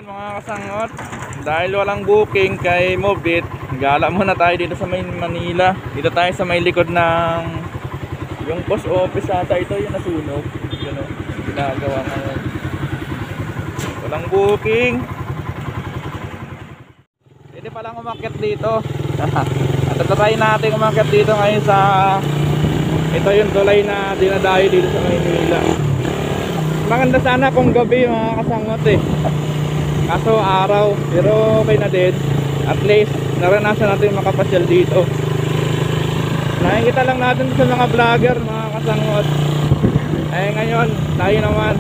Yun mga kasangot, dahil walang booking kay Mobit, gala muna tayo dito sa may Manila. Dito tayo sa may likod ng yung post office ata ito, yung nasunog. Yun o, ginagawa ngayon. Walang booking. Pwede palang umakyat dito. At try natin umakyat dito ngayon sa ito yung tulay na dinadayo dito sa Manila. Maganda sana kung gabi mga kasangot eh. Kaso araw, pero okay na din. At least naranasan natin makapasyal dito. Nakikita lang natin sa mga vlogger mga kasangot. Eh ngayon tayo naman